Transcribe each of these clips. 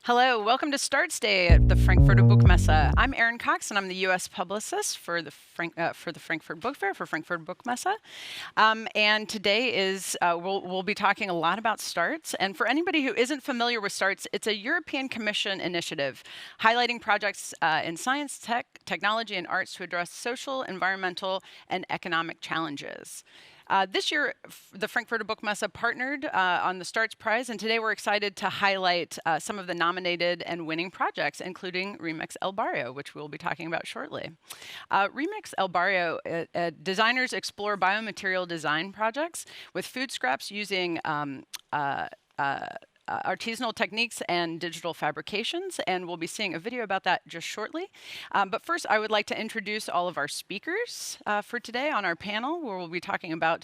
Hello, welcome to Starts Day at the Frankfurter Buchmesse. I'm Erin Cox, and I'm the U.S. publicist for the Frankfurt Book Fair, for Frankfurt Buchmesse. And today is, we'll be talking a lot about Starts. And for anybody who isn't familiar with Starts, it's a European Commission initiative highlighting projects in science, technology, and arts to address social, environmental, and economic challenges. This year, the Frankfurter Buchmesse partnered on the Starts Prize, and today we're excited to highlight some of the nominated and winning projects, including Remix El Barrio, which we'll be talking about shortly. Remix El Barrio, designers explore biomaterial design projects with food scraps using artisanal techniques and digital fabrications, and we'll be seeing a video about that just shortly. But first, I would like to introduce all of our speakers for today on our panel, where we'll be talking about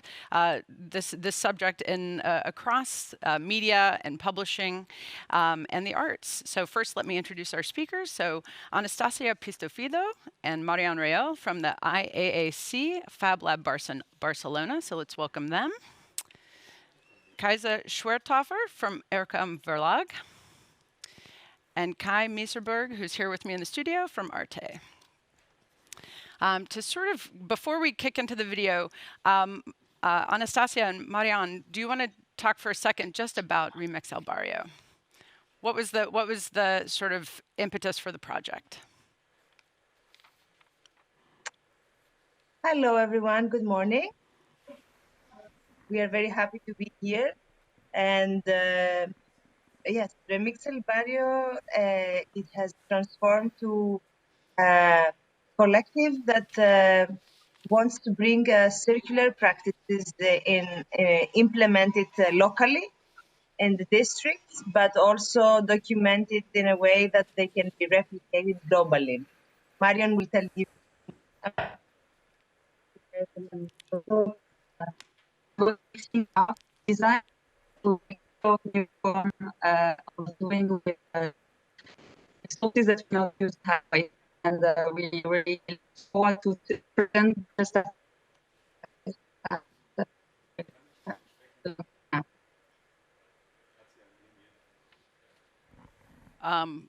this subject in across media and publishing and the arts. So first, let me introduce our speakers. So Anastasia Pistofido and Marian Real from the IAAC Fab Lab Barcelona. So let's welcome them. Kajsa Schwerthofer from Erkam Verlag, and Kai Mieserberg, who's here with me in the studio, from Arte. Before we kick into the video, Anastasia and Marian, do you want to talk for a second just about Remix El Barrio? What was the sort of impetus for the project? Hello, everyone. Good morning. We are very happy to be here. And yes, Remix El Barrio, it has transformed to a collective that wants to bring circular practices implement it locally in the districts, but also document it in a way that they can be replicated globally. Marion will tell you. Design doing with resources that we not use halfway, and we really want to present just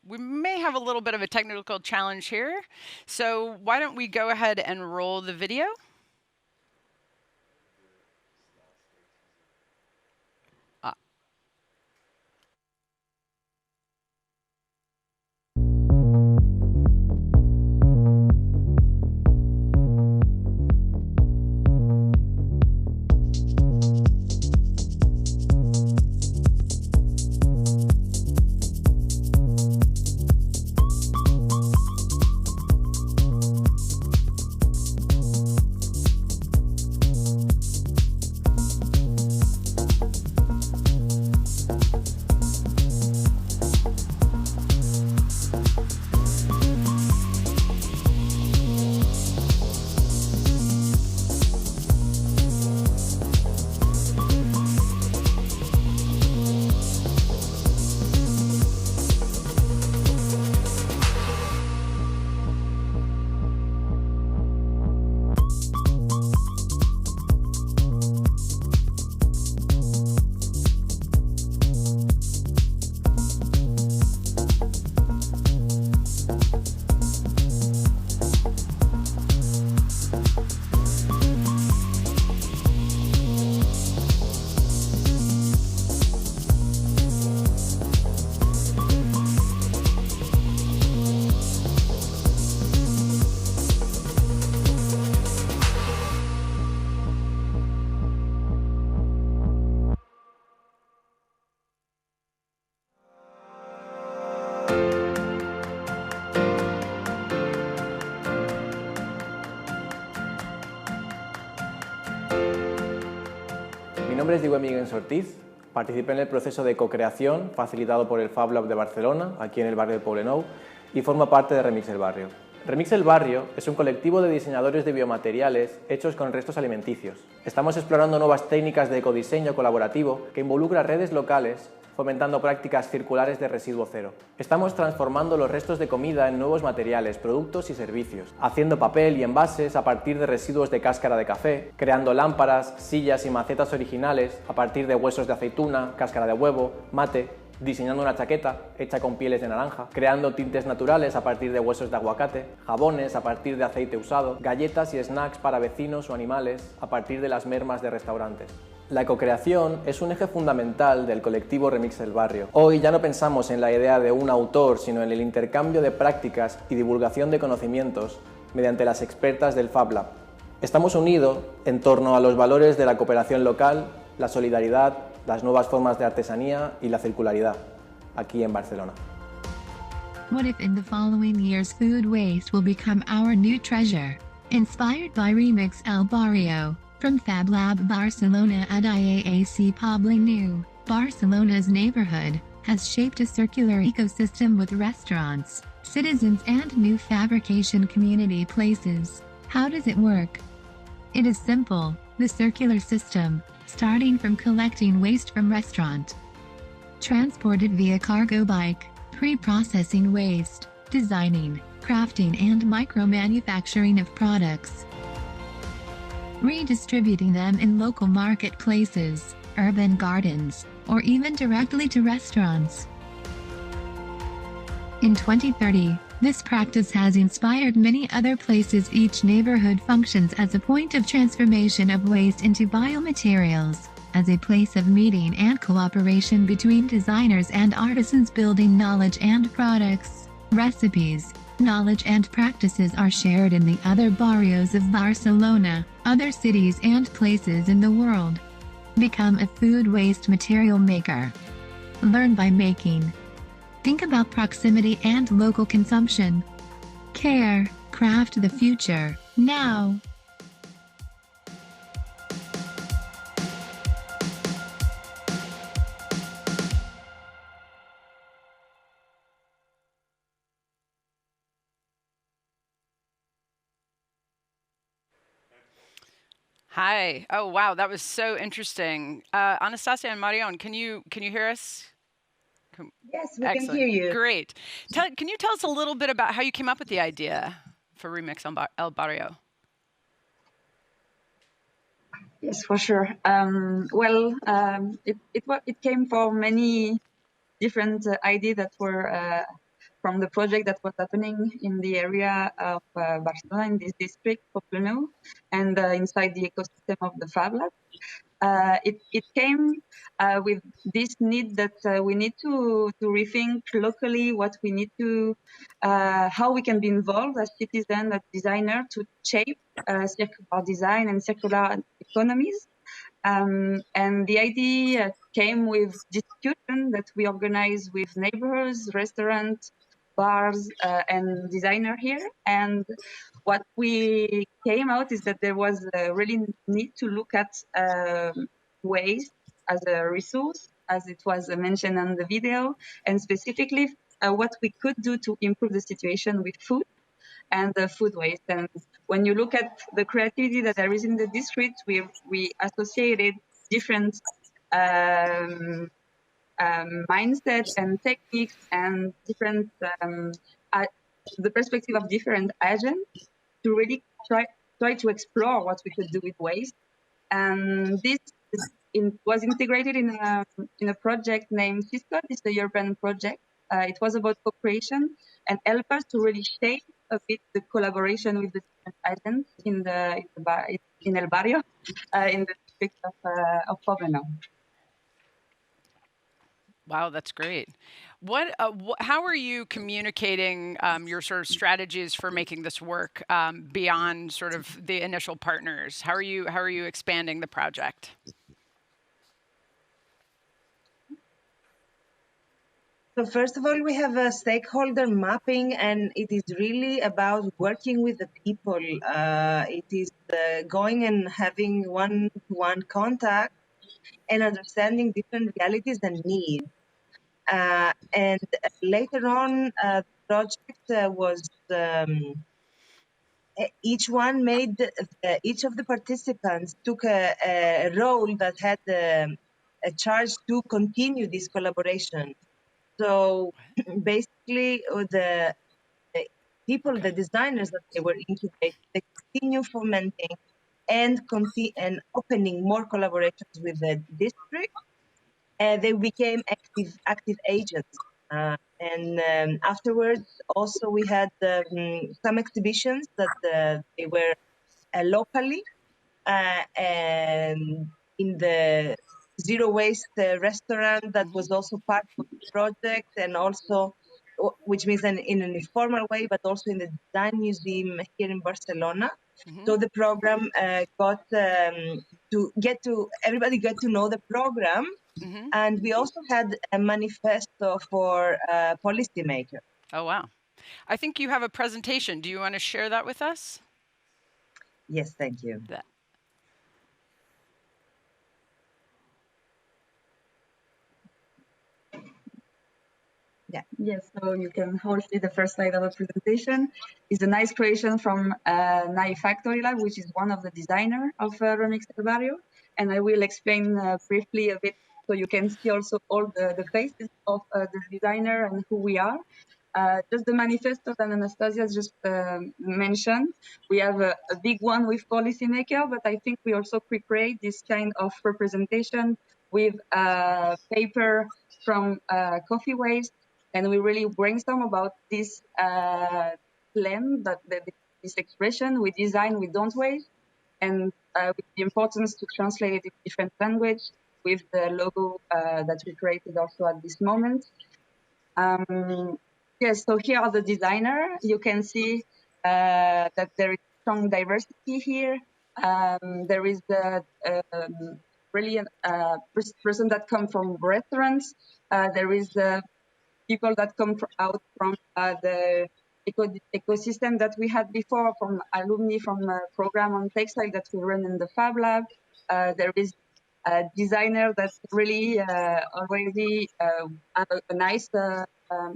we may have a little bit of a technical challenge here, so why don't we go ahead and roll the video? Mi nombre es Diego Miguel Ortiz, participé en el proceso de co-creación facilitado por el Fab Lab de Barcelona, aquí en el barrio de Poblenou, y formo parte de Remix El Barrio. Remix El Barrio es un colectivo de diseñadores de biomateriales hechos con restos alimenticios. Estamos explorando nuevas técnicas de ecodiseño colaborativo que involucra redes locales, fomentando prácticas circulares de residuo cero. Estamos transformando los restos de comida en nuevos materiales, productos y servicios, haciendo papel y envases a partir de residuos de cáscara de café, creando lámparas, sillas y macetas originales a partir de huesos de aceituna, cáscara de huevo, mate diseñando una chaqueta hecha con pieles de naranja, creando tintes naturales a partir de huesos de aguacate, jabones a partir de aceite usado, galletas y snacks para vecinos o animales a partir de las mermas de restaurantes. La ecocreación es un eje fundamental del colectivo Remix el Barrio. Hoy ya no pensamos en la idea de un autor, sino en el intercambio de prácticas y divulgación de conocimientos mediante las expertas del Fab Lab. Estamos unidos en torno a los valores de la cooperación local, la solidaridad, las nuevas formas de artesanía y la circularidad, aquí en Barcelona. What if in the following years food waste will become our new treasure? Inspired by Remix el Barrio, from Fab Lab Barcelona and IAAC Poblenou, Barcelona's neighborhood has shaped a circular ecosystem with restaurants, citizens and new fabrication community places. How does it work? It is simple, the circular system, starting from collecting waste from restaurant, transported via cargo bike, pre-processing waste, designing, crafting and micro-manufacturing of products, redistributing them in local marketplaces, urban gardens, or even directly to restaurants. In 2030, this practice has inspired many other places. Each neighborhood functions as a point of transformation of waste into biomaterials, as a place of meeting and cooperation between designers and artisans, building knowledge and products, recipes, knowledge and practices are shared in the other barrios of Barcelona, other cities and places in the world. Become a food waste material maker. Learn by making. Think about proximity and local consumption. Care, craft the future, now. Hi. Oh, wow, that was so interesting. Anastasia and Marion, can you hear us? Yes, we can Excellent. hear you. Great. Can you tell us a little bit about how you came up with the idea for Remix el Barrio? Yes, for sure. It came from many different ideas that were from the project that was happening in the area of Barcelona, in this district, Poblenou, and inside the ecosystem of the Fab Lab. It came with this need that we need to rethink locally what we need to, how we can be involved as citizens, as designers, to shape circular design and circular economies. And the idea came with discussion that we organize with neighbors, restaurants, bars, and designer here. And what we came out is that there was a really need to look at waste as a resource, as it was mentioned on the video, and specifically what we could do to improve the situation with food and the food waste. And when you look at the creativity that there is in the district, we associated different mindset and techniques and different the perspective of different agents to really try to explore what we could do with waste. And this was integrated in a project named Cisco. It's a European project. It was about co-creation and help us to really shape a bit the collaboration with the different agents in El Barrio, in the district of Poblenou. Wow, that's great. How are you communicating your sort of strategies for making this work beyond sort of the initial partners? How are you expanding the project? So first of all, we have a stakeholder mapping, and it is really about working with the people. It is going and having one-to-one contact and understanding different realities and needs. And later on, the project was each one made each of the participants took a role that had a charge to continue this collaboration. So basically, the people, the designers that they were incubating, they continue fomenting and opening more collaborations with the district. they became active agents. And afterwards, also we had some exhibitions that they were locally, and in the zero waste restaurant that was also part of the project, and also, which means in an informal way, but also in the design museum here in Barcelona. So the program got everybody got to know the program, and we also had a manifesto for policymakers. Oh, wow. I think you have a presentation. Do you want to share that with us? Yes, thank you. Yeah. Yes, so you can all see the first slide of the presentation. It's a nice creation from Nai Factory Lab, which is one of the designer of Remix El Barrio. And I will explain briefly a bit so you can see also all the faces of the designer and who we are. Just the manifesto that Anastasia just mentioned. We have a big one with policymaker, but I think we also create this kind of representation with paper from coffee waste, and we really brainstorm about this claim that this expression: we design, we don't waste, and with the importance to translate it in different language with the logo that we created also at this moment. Yes, so here are the designer. You can see that there is strong diversity here. There is the really person that come from restaurants. There is people that come out from the ecosystem that we had before, from alumni from a program on textile that we run in the Fab Lab. There is a designer that really already have a nice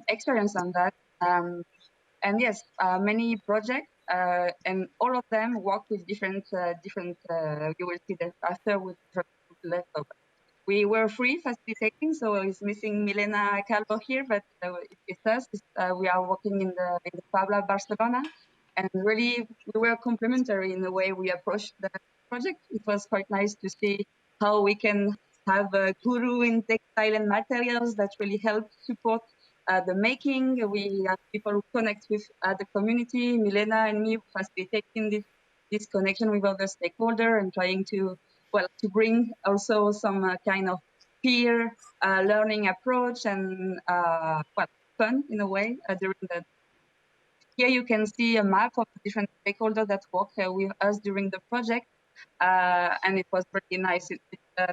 experience on that. And yes, many projects, and all of them work with different. You will see that after with left over. We were free facilitating, so it's missing Milena Calvo here, but it's us. We are working in the Fab Lab Barcelona, and really we were complementary in the way we approached the project. It was quite nice to see how we can have a guru in textile and materials that really help support the making. We have people who connect with the community. Milena and me facilitating this connection with other stakeholders and trying to bring also some kind of peer learning approach and fun in a way during that. Here you can see a map of the different stakeholders that work with us during the project. And it was pretty nice.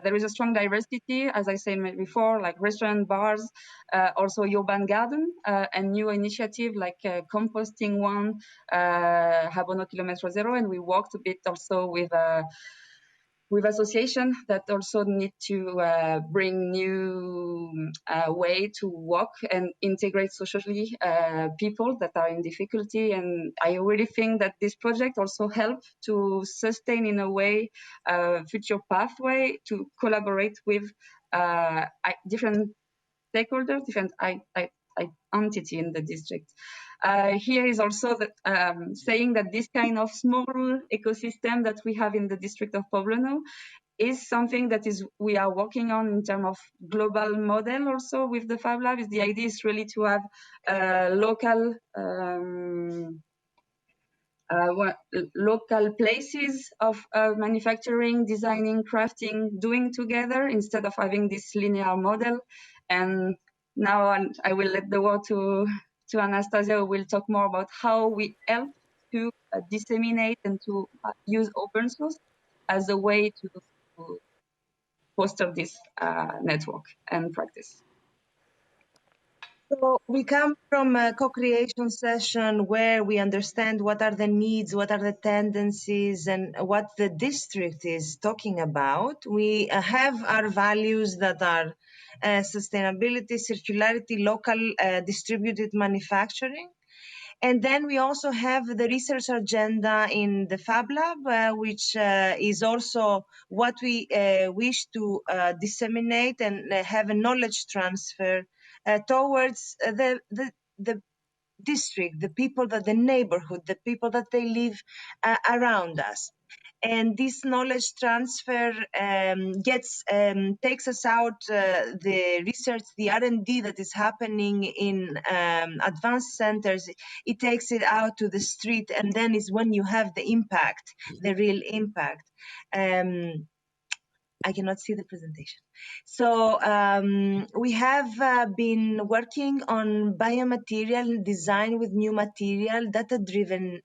There is a strong diversity, as I said before, like restaurant, bars, also urban garden, and new initiative like composting one, Habono Kilometro Zero, and we worked a bit also with association that also need to bring new way to work and integrate socially people that are in difficulty. And I really think that this project also help to sustain in a way future pathway to collaborate with different stakeholders, different entity in the district. Here is also saying that this kind of small ecosystem that we have in the district of Poblenou is something that we are working on in terms of global model also with the Fab Lab. The idea is really to have local places of manufacturing, designing, crafting, doing together instead of having this linear model. And now I will let the word to Anastasia, who will talk more about how we help to disseminate and to use open source as a way to foster this network and practice. So we come from a co-creation session where we understand what are the needs, what are the tendencies, and what the district is talking about. We have our values that are sustainability, circularity, local distributed manufacturing. And then we also have the research agenda in the Fab Lab, which is also what we wish to disseminate and have a knowledge transfer towards the district, the people, the neighborhood, the people that they live around us. And this knowledge transfer takes us out the research, the R&D that is happening in advanced centers. It takes it out to the street, and then is when you have the impact, the real impact. I cannot see the presentation. So we have been working on biomaterial design with new material, data-driven,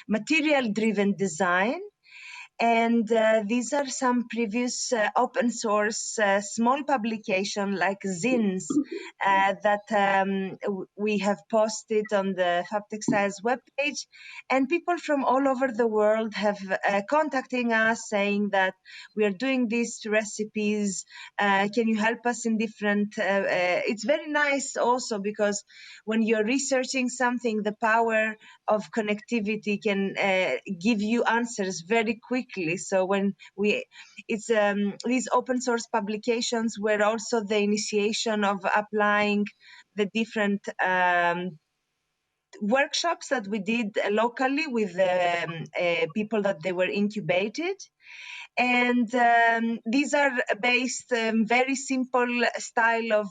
material-driven design. And these are some previous open source small publication like zines that we have posted on the Fab Textiles webpage. And people from all over the world have contacting us saying that we are doing these recipes. Can you help us in different... it's very nice also because when you're researching something, the power of connectivity can give you answers very quickly. So when these open source publications were also the initiation of applying the different workshops that we did locally with people that they were incubated. And these are based very simple style of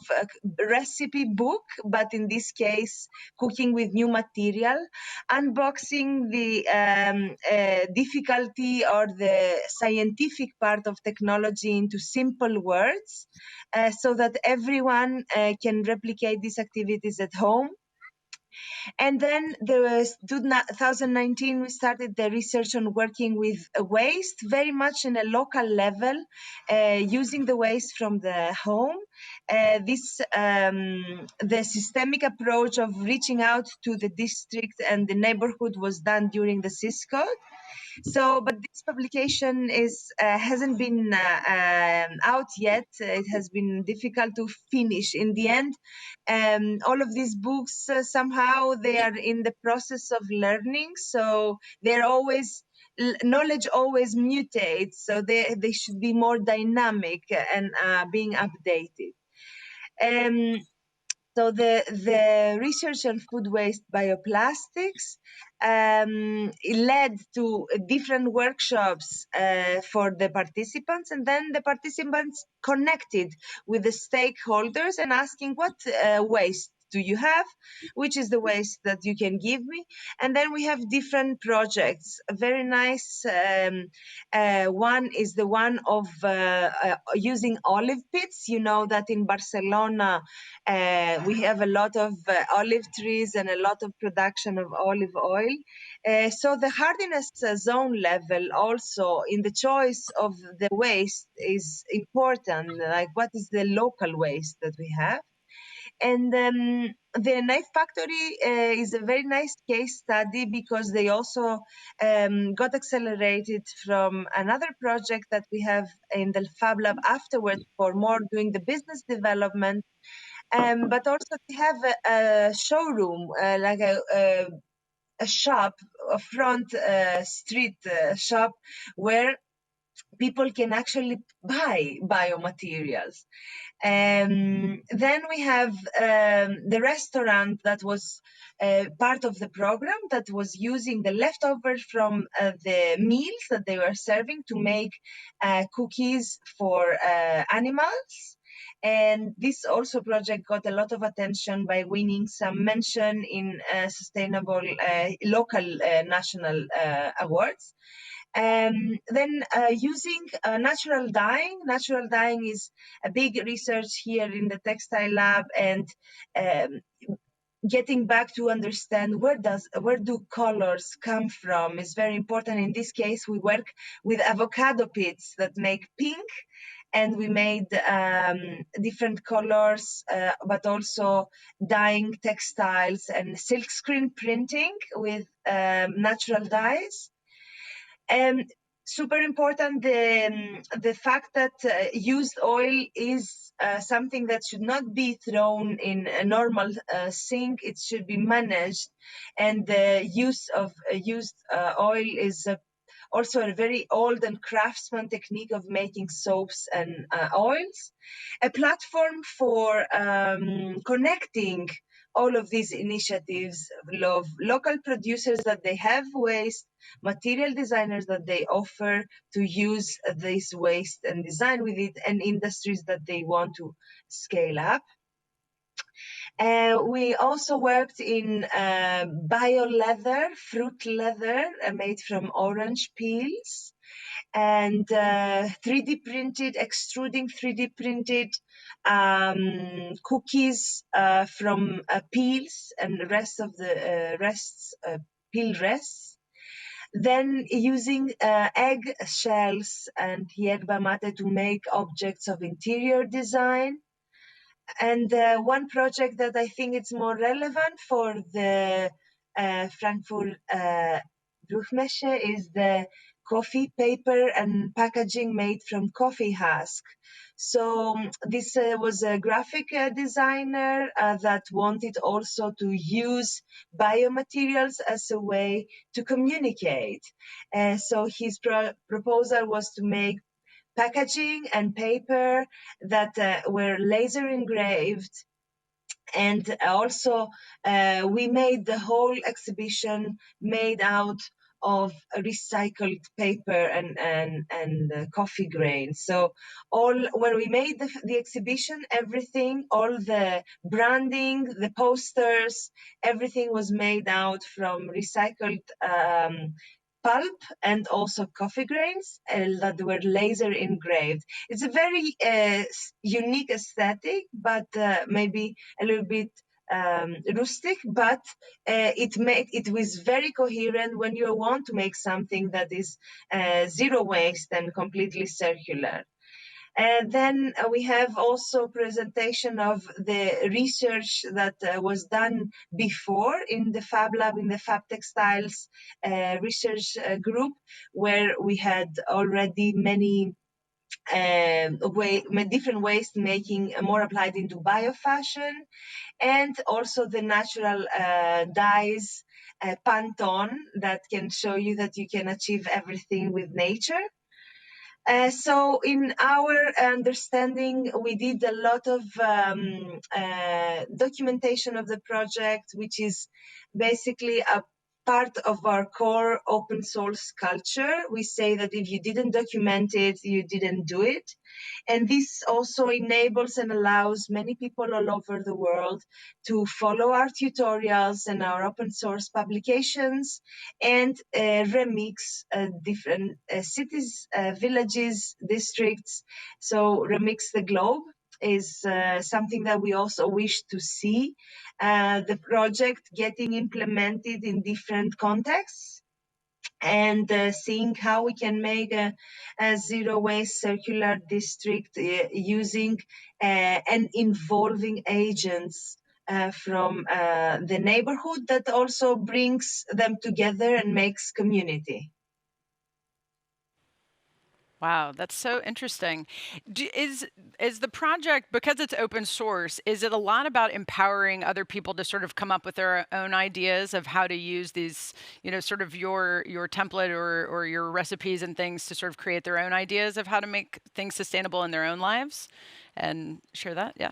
recipe book, but in this case, cooking with new material, unboxing the difficulty or the scientific part of technology into simple words, so that everyone can replicate these activities at home. And then there was 2019, we started the research on working with waste, very much in a local level, using the waste from the home. The systemic approach of reaching out to the district and the neighborhood was done during the Cisco. So, but this publication hasn't been out yet. It has been difficult to finish. In the end, all of these books somehow they are in the process of learning. So they're always knowledge always mutates. So they should be more dynamic and being updated. So the research on food waste bioplastics led to different workshops for the participants, and then the participants connected with the stakeholders and asking what waste do you have, which is the waste that you can give me. And then we have different projects. A very nice one is the one of using olive pits. You know that in Barcelona we have a lot of olive trees and a lot of production of olive oil. So the hardiness zone level also in the choice of the waste is important, like what is the local waste that we have. And the knife factory is a very nice case study because they also got accelerated from another project that we have in the Fab Lab afterwards for more doing the business development. But also they have a showroom, like a shop, a front street shop where people can actually buy biomaterials. Then we have the restaurant that was part of the program that was using the leftovers from the meals that they were serving to make cookies for animals. And this also project got a lot of attention by winning some mention in sustainable local national awards. Then using natural dyeing. Natural dyeing is a big research here in the textile lab, and getting back to understand where do colors come from is very important. In this case, we work with avocado pits that make pink, and we made different colors, but also dyeing textiles and silk screen printing with natural dyes. Super important, the fact that used oil is something that should not be thrown in a normal sink. It should be managed, and the use of used oil is also a very old and craftsman technique of making soaps and oils. A platform for connecting all of these initiatives of local producers that they have waste, material designers that they offer to use this waste and design with it, and industries that they want to scale up. We also worked in bio leather, fruit leather made from orange peels, and 3D printed, extruding 3D printed cookies from peels and the rest of the peel rests. Then using egg shells and yerba mate to make objects of interior design. And one project that I think it's more relevant for the Frankfurt Buchmesse is the coffee paper and packaging made from coffee husk. So this was a graphic designer that wanted also to use biomaterials as a way to communicate. So his proposal was to make packaging and paper that were laser engraved. And also we made the whole exhibition made out of recycled paper and coffee grains. So when we made the exhibition, everything, all the branding, the posters, everything was made out from recycled pulp and also coffee grains that were laser engraved. It's a very unique aesthetic, but maybe a little bit rustic, but it was very coherent when you want to make something that is zero waste and completely circular. Then we have also presentation of the research that was done before in the Fab Lab, in the Fab Textiles research group, where we had already many different ways making more applied into biofashion, and also the natural dyes, Pantone, that can show you that you can achieve everything with nature. So in our understanding, we did a lot of documentation of the project, which is basically a part of our core open source culture. We say that if you didn't document it, you didn't do it. And this also enables and allows many people all over the world to follow our tutorials and our open source publications and remix different cities, villages, districts. So remix the globe is something that we also wish to see the project getting implemented in different contexts, and seeing how we can make a zero waste circular district using and involving agents from the neighborhood that also brings them together and makes community. Wow, that's so interesting. Is the project, because it's open source, is it a lot about empowering other people to sort of come up with their own ideas of how to use these, sort of your template or your recipes and things to sort of create their own ideas of how to make things sustainable in their own lives and share that? Yeah.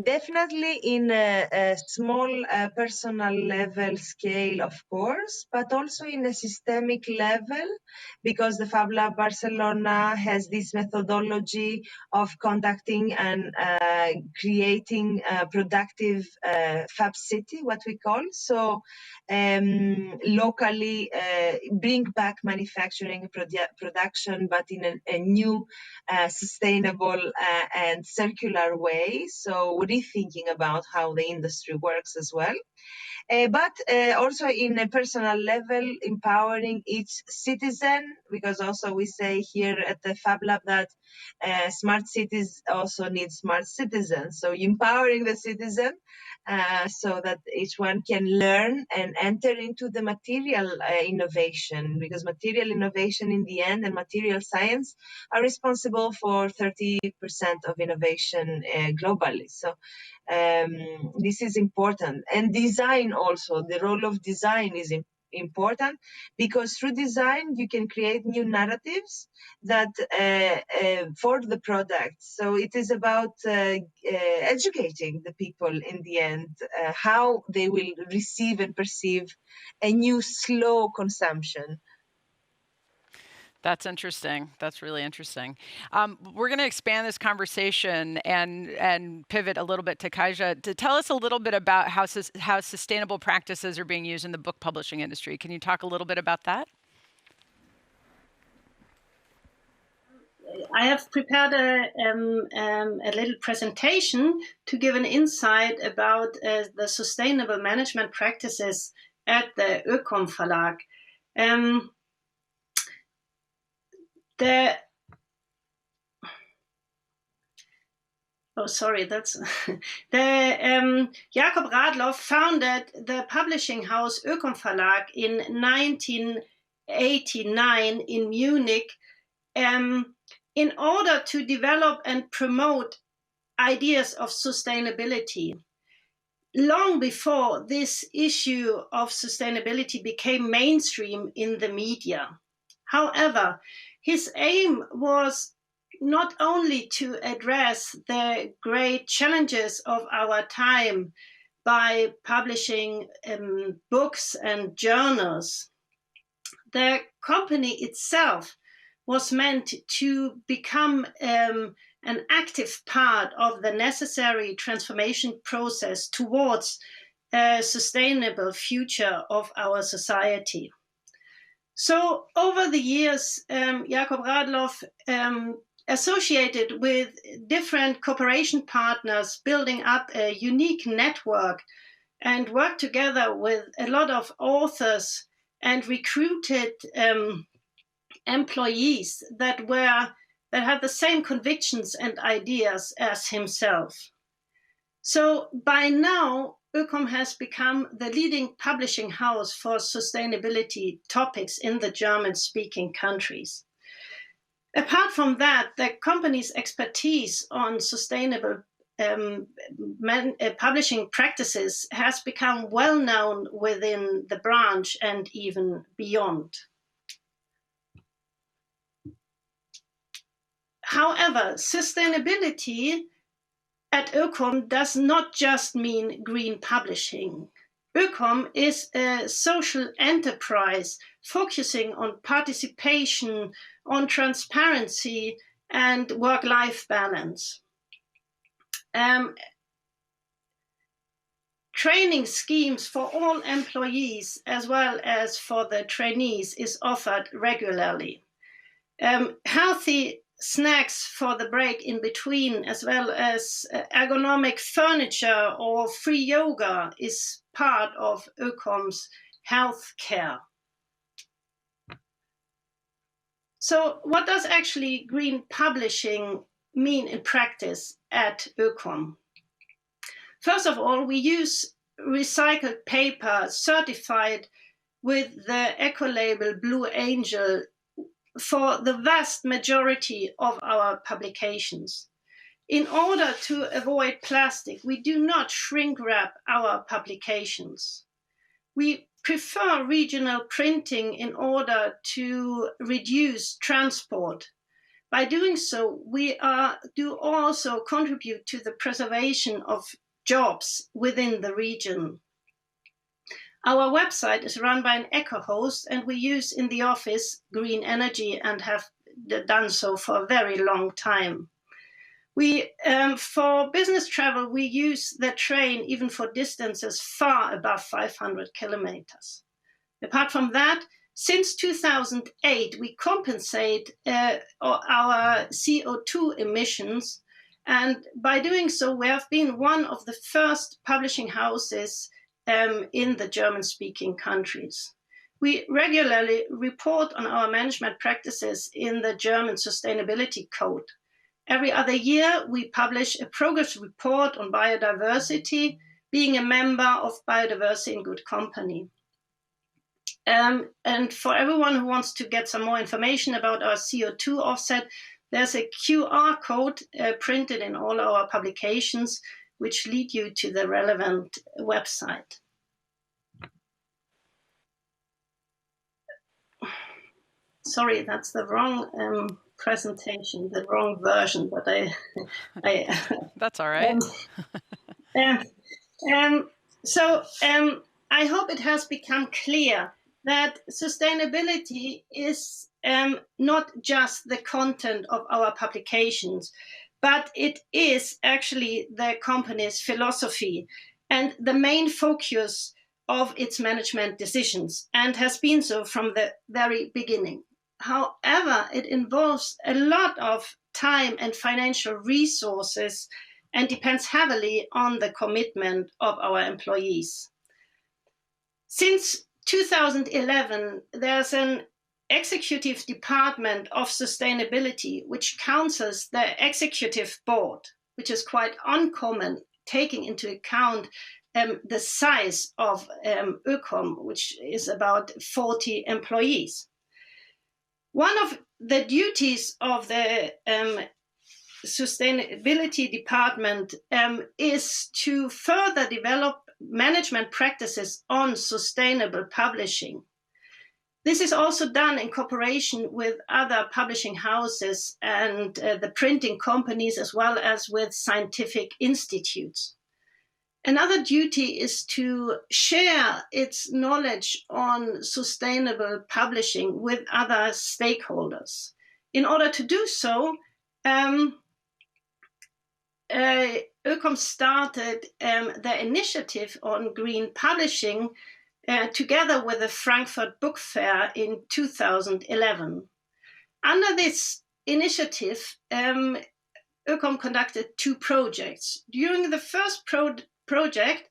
Definitely in a small personal level scale, of course, but also in a systemic level, because the Fab Lab Barcelona has this methodology of conducting and creating a productive Fab City, what we call. So locally bring back manufacturing production, but in a new sustainable and circular way. So rethinking about how the industry works as well. But also in a personal level, empowering each citizen, because also we say here at the Fab Lab that smart cities also need smart citizens. So empowering the citizen so that each one can learn and enter into the material innovation, because material innovation in the end and material science are responsible for 30% of innovation globally. So this is important. And design also, the role of design is important, because through design you can create new narratives that for the product. So it is about educating the people in the end, how they will receive and perceive a new slow consumption. That's interesting. That's really interesting. We're going to expand this conversation and pivot a little bit to Kaja to tell us a little bit about how sustainable practices are being used in the book publishing industry. Can you talk a little bit about that? I have prepared a little presentation to give an insight about the sustainable management practices at the Ökom Verlag. Jakob Radloff founded the publishing house Ökom Verlag in 1989 in Munich in order to develop and promote ideas of sustainability. Long before this issue of sustainability became mainstream in the media. However, his aim was not only to address the great challenges of our time by publishing books and journals. The company itself was meant to become an active part of the necessary transformation process towards a sustainable future of our society. So over the years, Jakob Radloff associated with different cooperation partners, building up a unique network and worked together with a lot of authors and recruited employees that had the same convictions and ideas as himself. So by now, Ökom has become the leading publishing house for sustainability topics in the German-speaking countries. Apart from that, the company's expertise on sustainable publishing practices has become well known within the branch and even beyond. However, sustainability at Ökom does not just mean green publishing. Ökom is a social enterprise focusing on participation, on transparency, and work-life balance. Training schemes for all employees as well as for the trainees is offered regularly. Healthy snacks for the break in between, as well as ergonomic furniture or free yoga, is part of Ökom's health care. So what does actually green publishing mean in practice at Ökom? First of all, we use recycled paper certified with the eco-label Blue Angel for the vast majority of our publications. In order to avoid plastic, we do not shrink wrap our publications. We prefer regional printing in order to reduce transport. By doing so, we do also contribute to the preservation of jobs within the region. Our website is run by an eco-host, and we use in the office green energy and have done so for a very long time. For business travel, we use the train even for distances far above 500 kilometers. Apart from that, since 2008, we compensate our CO2 emissions, and by doing so, we have been one of the first publishing houses in the German-speaking countries. We regularly report on our management practices in the German Sustainability Code. Every other year, we publish a progress report on biodiversity, being a member of Biodiversity in Good Company. And for everyone who wants to get some more information about our CO2 offset, there's a QR code printed in all our publications, which lead you to the relevant website. sorry, that's the wrong presentation, the wrong version, but I That's all right. I hope it has become clear that sustainability is not just the content of our publications, but it is actually the company's philosophy and the main focus of its management decisions, and has been so from the very beginning. However, it involves a lot of time and financial resources and depends heavily on the commitment of our employees. Since 2011, there's an executive department of sustainability which counsels the executive board, which is quite uncommon, taking into account the size of Ökom, which is about 40 employees. One of the duties of the sustainability department is to further develop management practices on sustainable publishing. This is also done in cooperation with other publishing houses and the printing companies, as well as with scientific institutes. Another duty is to share its knowledge on sustainable publishing with other stakeholders. In order to do so, Ökom started the initiative on green publishing together with the Frankfurt Book Fair in 2011. Under this initiative, Ökom conducted 2 projects. During the first project,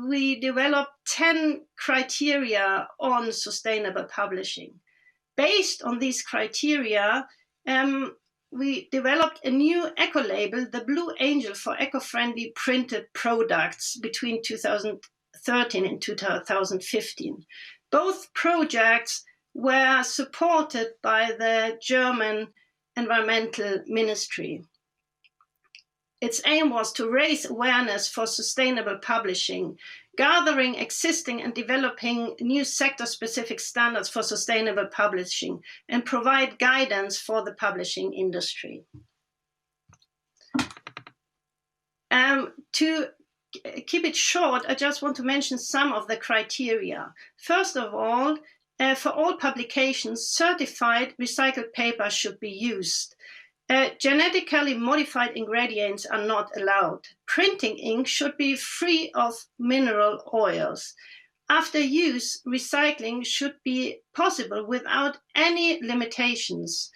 we developed 10 criteria on sustainable publishing. Based on these criteria, we developed a new eco-label, the Blue Angel, for eco-friendly printed products between 2013 and 2015. Both projects were supported by the German Environmental Ministry. Its aim was to raise awareness for sustainable publishing, gathering existing and developing new sector-specific standards for sustainable publishing, and provide guidance for the publishing industry. To keep it short, I just want to mention some of the criteria. First of all, for all publications, certified recycled paper should be used. Genetically modified ingredients are not allowed. Printing ink should be free of mineral oils. After use, recycling should be possible without any limitations.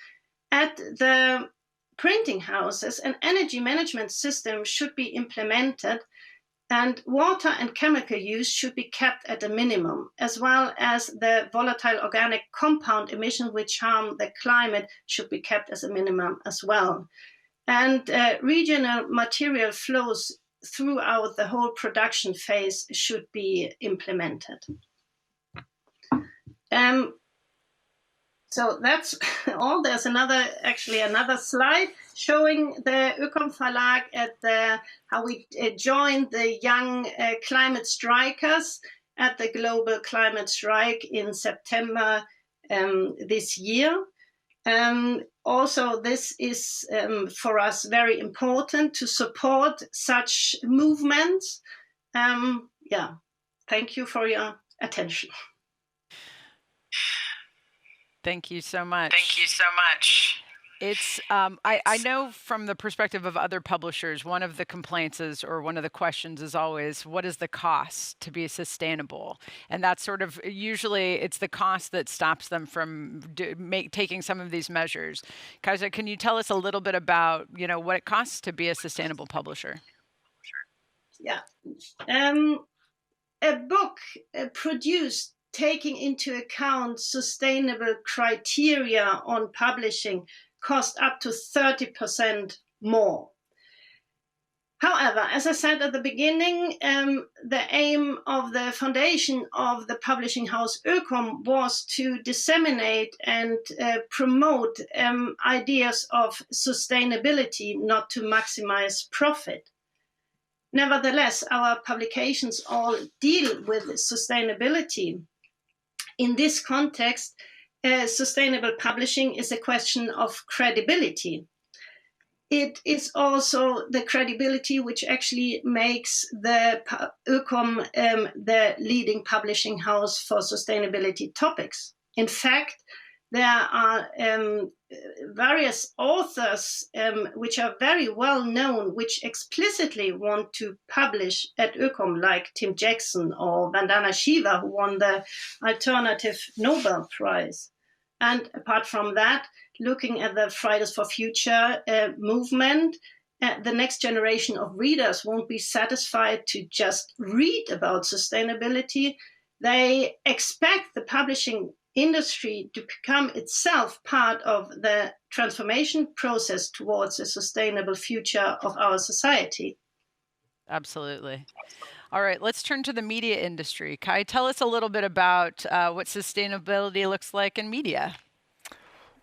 At the printing houses, an energy management system should be implemented, and water and chemical use should be kept at a minimum, as well as the volatile organic compound emissions which harm the climate should be kept as a minimum as well. And regional material flows throughout the whole production phase should be implemented. So that's all. There's another slide showing the Ökom Verlag at how we joined the young climate strikers at the global climate strike in September this year. Also, this is for us very important to support such movements. Thank you for your attention. Thank you so much. It's I know from the perspective of other publishers, one of the complaints is, or one of the questions is always, what is the cost to be sustainable? And that's sort of usually it's the cost that stops them from taking some of these measures. Kaja, can you tell us a little bit about what it costs to be a sustainable publisher? Yeah, a book produced taking into account sustainable criteria on publishing cost up to 30% more. However, as I said at the beginning, the aim of the foundation of the publishing house Ökom was to disseminate and promote ideas of sustainability, not to maximize profit. Nevertheless, our publications all deal with sustainability. In this context, sustainable publishing is a question of credibility. It is also the credibility which actually makes the Ökom the leading publishing house for sustainability topics. In fact, there are various authors which are very well known, which explicitly want to publish at Ökom, like Tim Jackson or Vandana Shiva, who won the Alternative Nobel Prize. And apart from that, looking at the Fridays for Future movement, the next generation of readers won't be satisfied to just read about sustainability. They expect the publishing industry to become itself part of the transformation process towards a sustainable future of our society. Absolutely. All right, let's turn to the media industry. Kai, tell us a little bit about what sustainability looks like in media.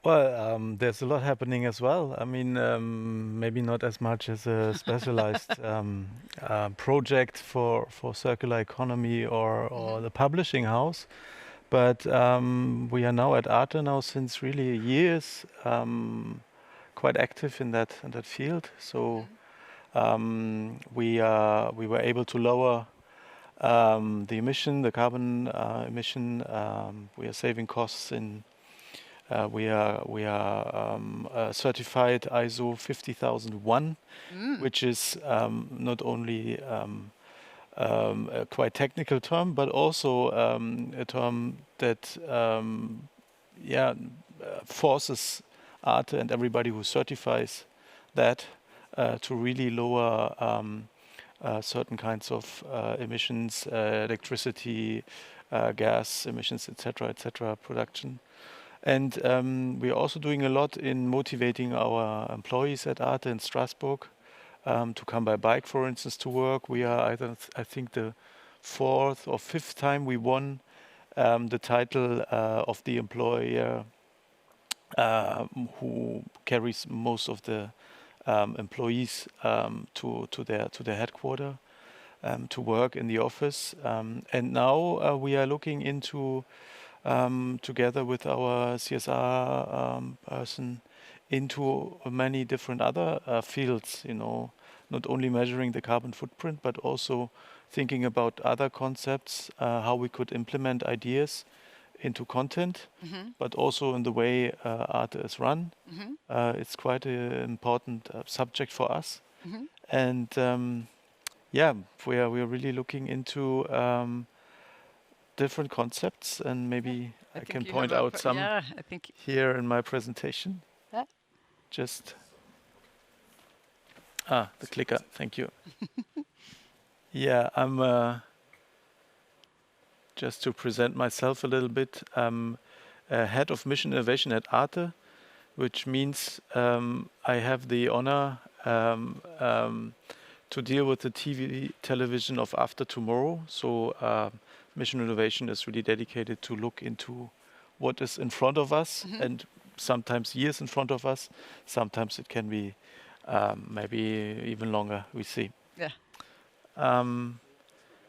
Well, there's a lot happening as well. I mean, maybe not as much as a specialized project for circular economy or the publishing house, but we are now at Arte now since really years, quite active in that field. So we were able to lower the emission, the carbon emission. We are saving costs in. We are certified ISO 50001, which is not only a quite technical term, but also a term that forces Arte and everybody who certifies that to really lower certain kinds of emissions, electricity, gas emissions, etc., production. And we are also doing a lot in motivating our employees at Arte in Strasbourg to come by bike, for instance, to work. We are, I think, the 4th or 5th time we won the title of the employer who carries most of the employees to their headquarters to work in the office. And now we are looking into together with our CSR person into many different other fields, not only measuring the carbon footprint, but also thinking about other concepts, how we could implement ideas into content, but also in the way art is run. It's quite an important subject for us. And we are really looking into different concepts, and maybe I can point out some here in my presentation. Just the clicker. Thank you. I'm just to present myself a little bit. I'm head of mission innovation at Arte, which means I have the honor to deal with the television of after tomorrow. So mission innovation is really dedicated to look into what is in front of us, and sometimes years in front of us. Sometimes it can be maybe even longer, we see.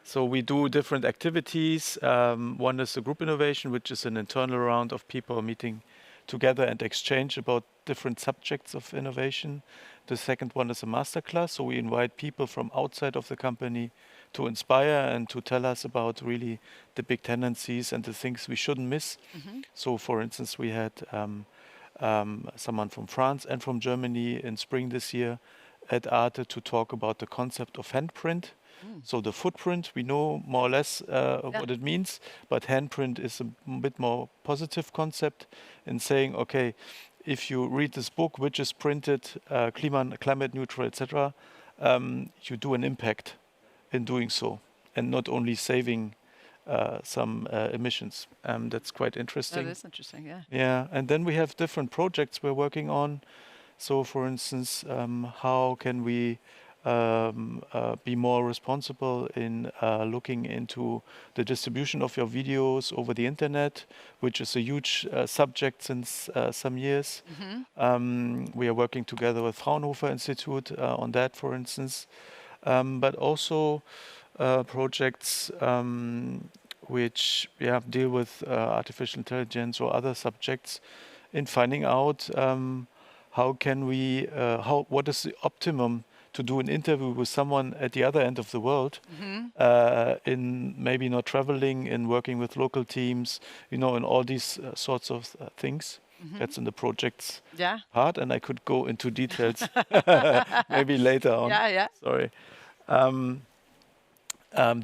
So we do different activities. One is the group innovation, which is an internal round of people meeting together and exchange about different subjects of innovation. The second one is a masterclass. So we invite people from outside of the company to inspire and to tell us about really the big tendencies and the things we shouldn't miss. So for instance, we had someone from France and from Germany in spring this year at Arte to talk about the concept of handprint. So the footprint, we know more or less what it means, but handprint is a bit more positive concept in saying, okay, if you read this book, which is printed climate neutral, etc., you do an impact in doing so, and not only saving some emissions. That's quite interesting. That is interesting, yeah. Yeah, and then we have different projects we're working on. So, for instance, how can we be more responsible in looking into the distribution of your videos over the internet, which is a huge subject since some years. We are working together with Fraunhofer Institute on that, for instance, but also projects which deal with artificial intelligence or other subjects, in finding out how can we, what is the optimum to do an interview with someone at the other end of the world, in maybe not traveling, in working with local teams, you know, and all these sorts of things. That's in the projects part, and I could go into details maybe later on. Sorry.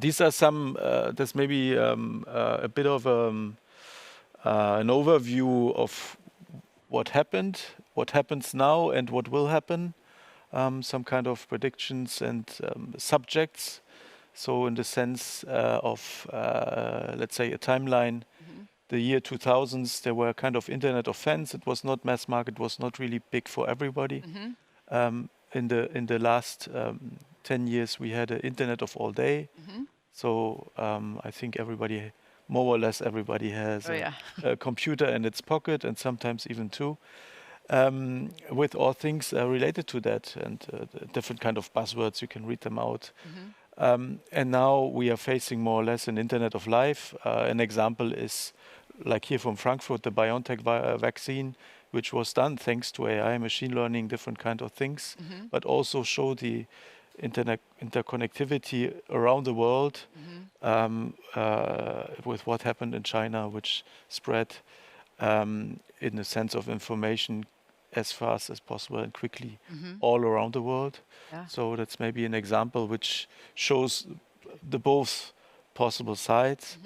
These are some, there's maybe a bit of an overview of what happened, what happens now, and what will happen. Some kind of predictions and subjects. So in the sense of, let's say, a timeline, the year 2000s, there were kind of Internet of Things. It was not mass market, was not really big for everybody. In the last 10 years, we had an Internet of all day. So I think everybody, more or less everybody has a computer in its pocket, and sometimes even two. With all things related to that, and different kind of buzzwords, you can read them out. And now we are facing more or less an Internet of Life. An example is, like here from Frankfurt, the BioNTech vaccine, which was done thanks to AI, machine learning, different kind of things, but also show the interconnectivity around the world with what happened in China, which spread in the sense of information as fast as possible and quickly all around the world. So that's maybe an example which shows the both possible sides.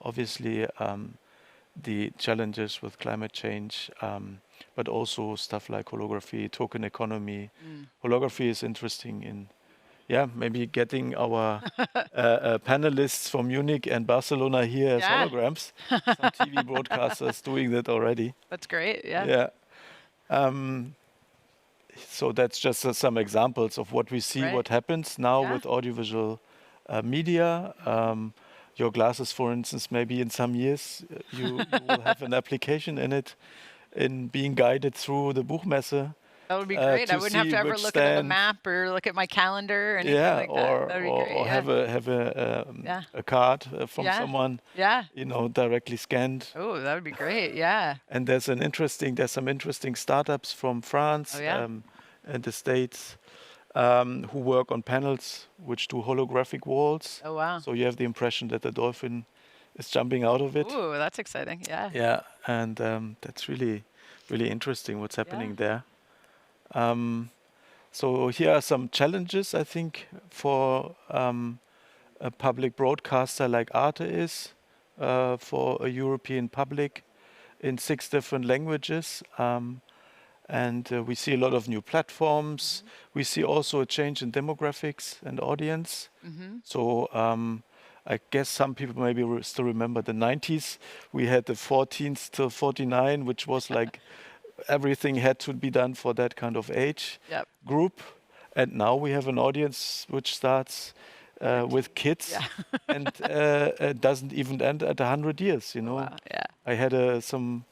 Obviously, the challenges with climate change, but also stuff like holography, token economy. Holography is interesting in, maybe getting our panelists from Munich and Barcelona here as holograms. Some TV broadcasters doing that already. That's great. So that's just some examples of what we see, what happens now with audiovisual media. Your glasses, for instance, maybe in some years you will have an application in it, in being guided through the Buchmesse. That would be great. I wouldn't have to ever look at the map or look at my calendar or anything like that. That would be great. Or have a card from someone, you know, directly scanned. Oh, that would be great. And there's some interesting startups from France and the States who work on panels which do holographic walls. Oh wow! So you have the impression that the dolphin is jumping out of it. Ooh, that's exciting. And that's really interesting what's happening there. So here are some challenges, I think, for a public broadcaster like Arte is, for a European public in 6 different languages. And we see a lot of new platforms. We see also a change in demographics and audience. So I guess some people maybe still remember the 90s. We had the 14s till 49, which was like everything had to be done for that kind of age group. And now we have an audience which starts with kids and doesn't even end at 100 years, you know. Wow, I had some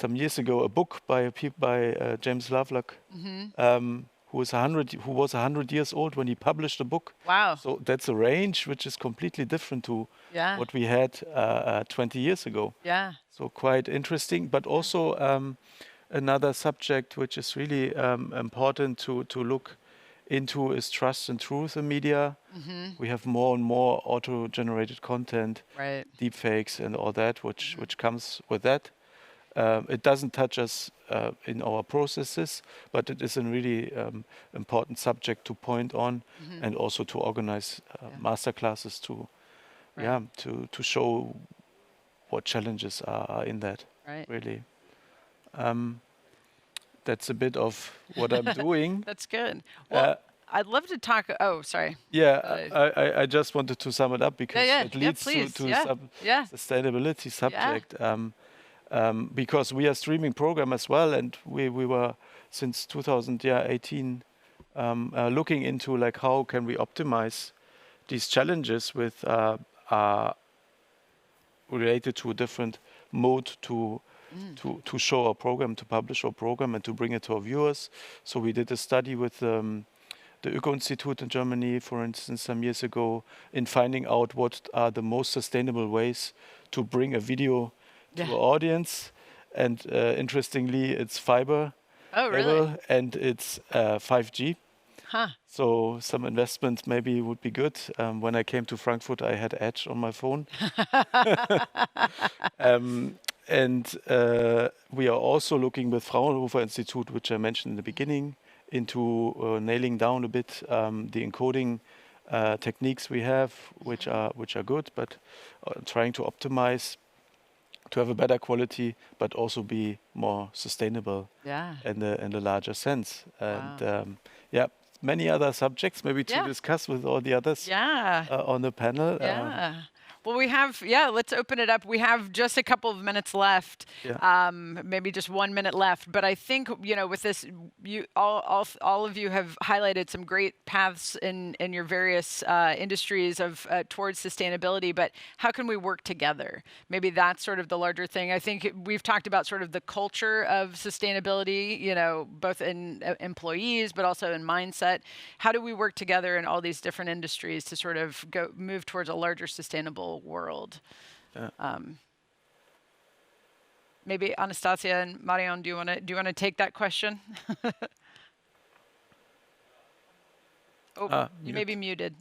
years ago a book by James Lovelock, who was 100 years old when he published a book. Wow! So that's a range which is completely different to what we had 20 years ago. So quite interesting, but also another subject which is really important to look into is trust and truth in media. We have more and more auto-generated content, deepfakes and all that, which comes with that. It doesn't touch us in our processes, but it is a really important subject to point on, and also to organize masterclasses to show what challenges are in that. Really, that's a bit of what I'm doing. That's good. Well, I'd love to talk. Oh, sorry. I just wanted to sum it up because it leads to sustainability subject. Because we are streaming program as well, and we were since 2018 looking into like how can we optimize these challenges with related to a different mode to show our program, to publish our program, and to bring it to our viewers. So we did a study with the the Öko-Institute in Germany, for instance, some years ago, in finding out what are the most sustainable ways to bring a video to an audience. And interestingly, it's fiber Oh, really? cable and it's 5G. Huh. So some investment maybe would be good. When I came to Frankfurt, I had Edge on my phone. And we are also looking with Fraunhofer Institute, which I mentioned in the beginning, into nailing down a bit the encoding techniques we have, which are good, but trying to optimize to have a better quality, but also be more sustainable in the larger sense. And yeah, many other subjects maybe to discuss with all the others on the panel. Well, we have, let's open it up. We have just a couple of minutes left, maybe just 1 minute left. But I think, with this, all of you have highlighted some great paths in your various industries of towards sustainability. But how can we work together? Maybe that's sort of the larger thing. I think we've talked about sort of the culture of sustainability, both in employees, but also in mindset. How do we work together in all these different industries to sort of move towards a larger sustainable world? Maybe Anastasia and Marion, do you want to take that question? You may be muted.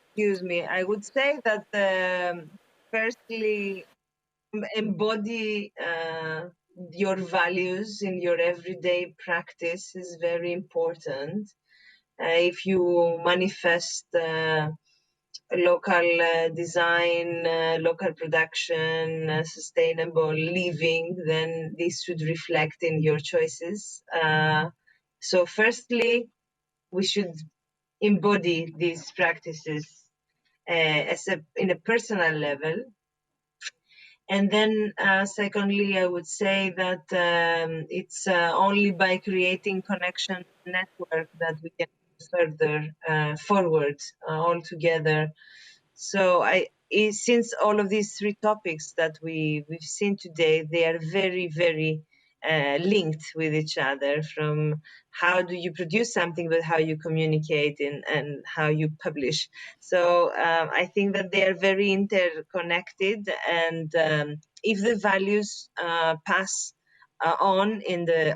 Excuse me. I would say that firstly, embody your values in your everyday practice is very important. If you manifest local design, local production, sustainable living, then this should reflect in your choices. So firstly, we should embody these practices in a personal level. And then secondly, I would say that it's only by creating connection network that we can further forward all together. So since all of these three topics that we've seen today, they are very, very linked with each other, from how do you produce something, but how you communicate and how you publish. So I think that they are very interconnected, and if the values pass on in the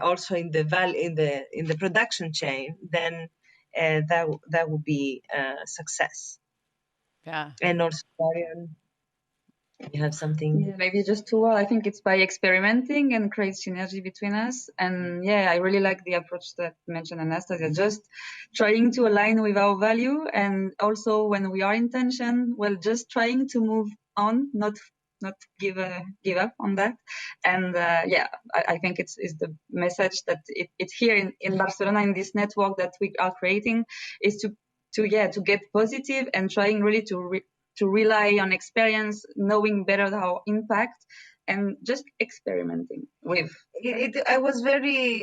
production chain, then that would be success. Yeah. And also, Marion, you have something? Yeah, maybe just two. I think it's by experimenting and create synergy between us. And I really like the approach that mentioned Anastasia, just trying to align with our value. And also when we are in tension, just trying to move on, not give up on that. And I think it's the message that it's here in Barcelona, in this network that we are creating, is to get positive and trying really to rely on experience, knowing better our impact, and just experimenting with. I was very,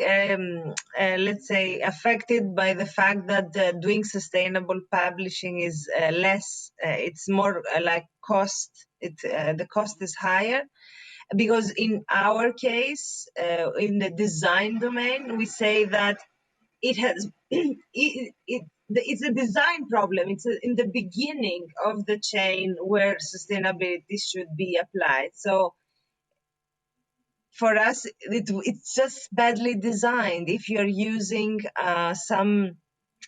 let's say, affected by the fact that doing sustainable publishing is less. It's more like cost. The cost is higher, because in our case, in the design domain, we say that it has it's a design problem. It's in the beginning of the chain where sustainability should be applied. So for us, it's just badly designed. If you're using some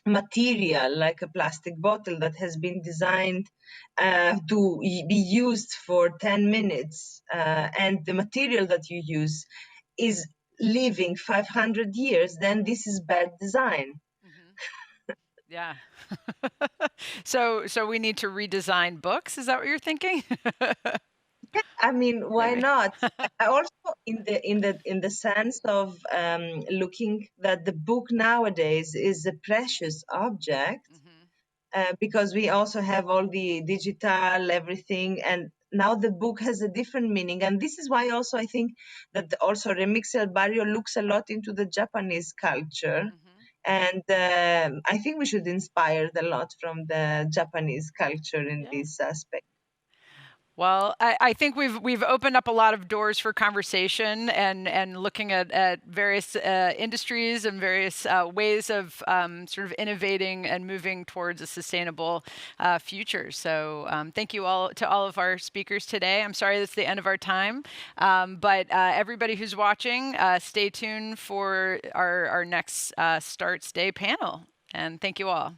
material like a plastic bottle that has been designed to be used for 10 minutes, and the material that you use is living 500 years, then this is bad design. Yeah. So we need to redesign books. Is that what you're thinking? Yeah, I mean, why not? Also, in the sense of looking that the book nowadays is a precious object, because we also have all the digital everything, and now the book has a different meaning. And this is why also I think that also Remixel Barrio looks a lot into the Japanese culture. And I think we should inspire a lot from the Japanese culture in this aspect. Well, I think we've opened up a lot of doors for conversation and looking at various industries and various ways of sort of innovating and moving towards a sustainable future. So thank you all to all of our speakers today. I'm sorry that's the end of our time, but everybody who's watching, stay tuned for our next Starts Day panel. And thank you all.